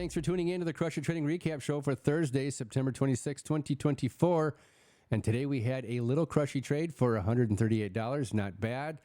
thanks for tuning in to the Crush It Trading Recap Show for Thursday, September 26, 2024. And today we had a little crushy trade for $138. Not bad.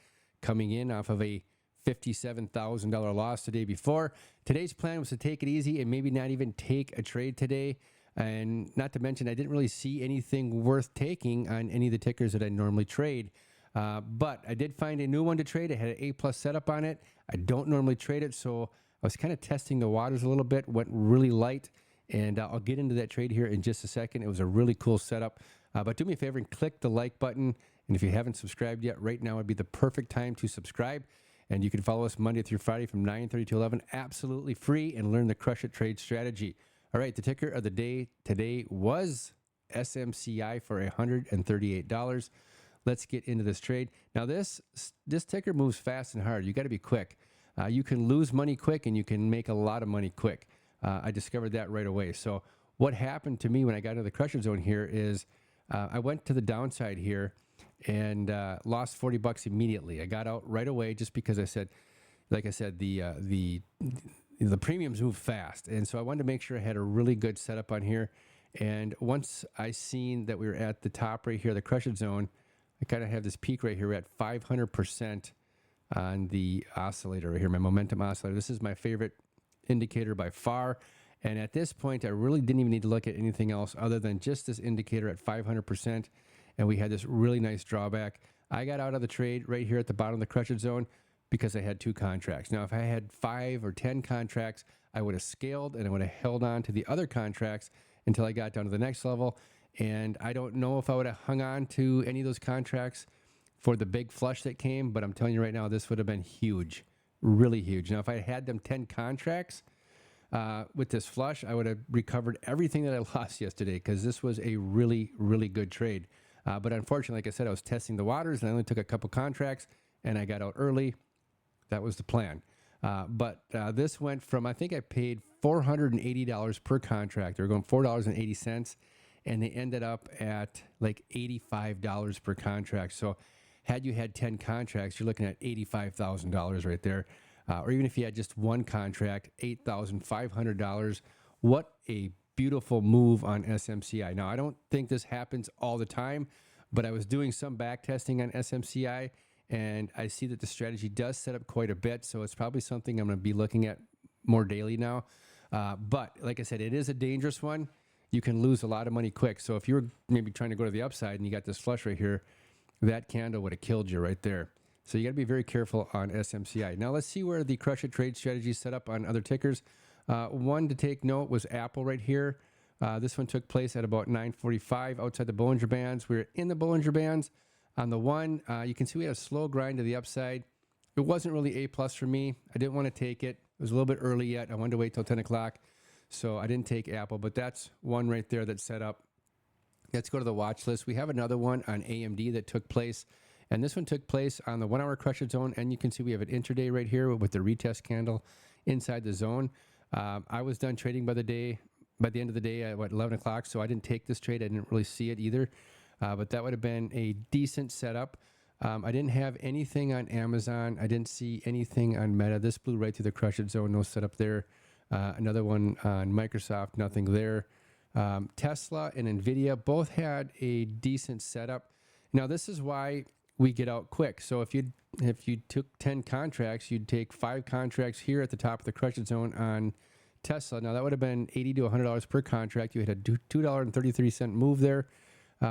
Coming in off of a $57,000 loss the day before. Today's plan was to take it easy and maybe not even take a trade today. And not to mention, I didn't really see anything worth taking on any of the tickers that I normally trade. But I did find a new one to trade. I had an A+ setup on it. I don't normally trade it, so I was kind of testing the waters a little bit, went really light, and I'll get into that trade here in just a second. It was a really cool setup. But do me a favor and click the like button. And if you haven't subscribed yet, right now would be the perfect time to subscribe. And you can follow us Monday through Friday from 9:30 to 11, absolutely free, and learn the Crush It Trade strategy. All right, the ticker of the day today was SMCI for $138. Let's get into this trade. Now, this ticker moves fast and hard. You got to be quick. You can lose money quick, and you can make a lot of money quick. I discovered that right away. So what happened to me when I got into the Crusher Zone here is I went to the downside here and lost $40 immediately. I got out right away just because I said, like I said, the premiums move fast. And so I wanted to make sure I had a really good setup on here. And once I seen that we were at the top right here, the Crusher Zone, I kind of have this peak right here at 500% on the oscillator right here, my momentum oscillator. This is my favorite indicator by far. And at this point, I really didn't even need to look at anything else other than just this indicator at 500%. And we had this really nice drawback. I got out of the trade right here at the bottom of the Crusher Zone because I had 2 contracts. Now, if I had 5 or 10 contracts, I would have scaled and I would have held on to the other contracts until I got down to the next level. And I don't know if I would have hung on to any of those contracts for the big flush that came, but I'm telling you right now, this would have been huge, really huge. Now, if I had them 10 contracts with this flush, I would have recovered everything that I lost yesterday because this was a really, really good trade. But unfortunately, like I said, I was testing the waters and I only took a couple contracts and I got out early. That was the plan. But this went from, I think I paid $480 per contract. They were going $4.80, and they ended up at like $85 per contract. So had you had 10 contracts, you're looking at $85,000 right there. Or even if you had just one contract, $8,500. What a beautiful move on SMCI. Now, I don't think this happens all the time, but I was doing some back testing on SMCI, and I see that the strategy does set up quite a bit, so it's probably something I'm going to be looking at more daily now. But like I said, it is a dangerous one. You can lose a lot of money quick. So if you're maybe trying to go to the upside and you got this flush right here, that candle would have killed you right there. So you got to be very careful on SMCI. Now let's see where the Crush It Trade strategy is set up on other tickers. One to take note was Apple right here. This one took place at about 9:45 outside the Bollinger Bands. We were in the Bollinger Bands. On the one, you can see we had a slow grind to the upside. It wasn't really A+ for me. I didn't want to take it. It was a little bit early yet. I wanted to wait till 10 o'clock. So I didn't take Apple, but that's one right there that's set up. Let's go to the watch list. We have another one on AMD that took place. And this one took place on the 1 hour Crusher Zone. And you can see we have an intraday right here with the retest candle inside the zone. I was done trading by the end of the day at 11 o'clock. So I didn't take this trade. I didn't really see it either. But that would have been a decent setup. I didn't have anything on Amazon. I didn't see anything on Meta. This blew right through the Crush It Zone. No setup there. Another one on Microsoft. Nothing there. Tesla and NVIDIA both had a decent setup. Now, this is why we get out quick. So if you took 10 contracts, you'd take 5 contracts here at the top of the Crush It Zone on Tesla. Now, that would have been $80 to $100 per contract. You had a $2.33 move there.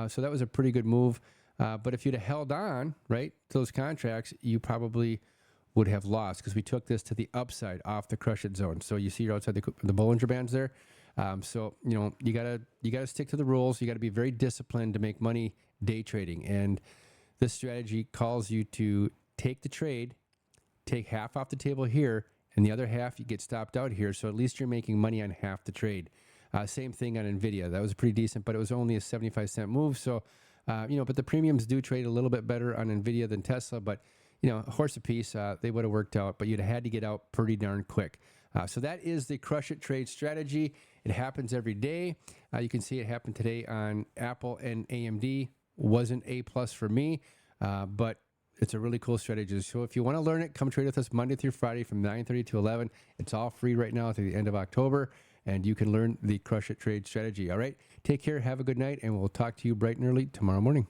So that was a pretty good move. But if you'd have held on, right, to those contracts, you probably would have lost because we took this to the upside off the Crush It Zone. So you see you're outside the Bollinger Bands there. So, you know, you gotta stick to the rules. You got to be very disciplined to make money day trading. And this strategy calls you to take the trade, take half off the table here, and the other half you get stopped out here. So at least you're making money on half the trade. Same thing on NVIDIA. That was pretty decent, but it was only a 75-cent move. So, but the premiums do trade a little bit better on NVIDIA than Tesla. But, a horse apiece, they would have worked out, but you'd have had to get out pretty darn quick. So that is the Crush It Trade strategy. It happens every day. You can see it happened today on Apple and AMD. Wasn't A+ for me, but it's a really cool strategy. So if you want to learn it, come trade with us Monday through Friday from 9:30 to 11. It's all free right now through the end of October. and you can learn the Crush It Trade strategy. All right, take care, have a good night, and we'll talk to you bright and early tomorrow morning.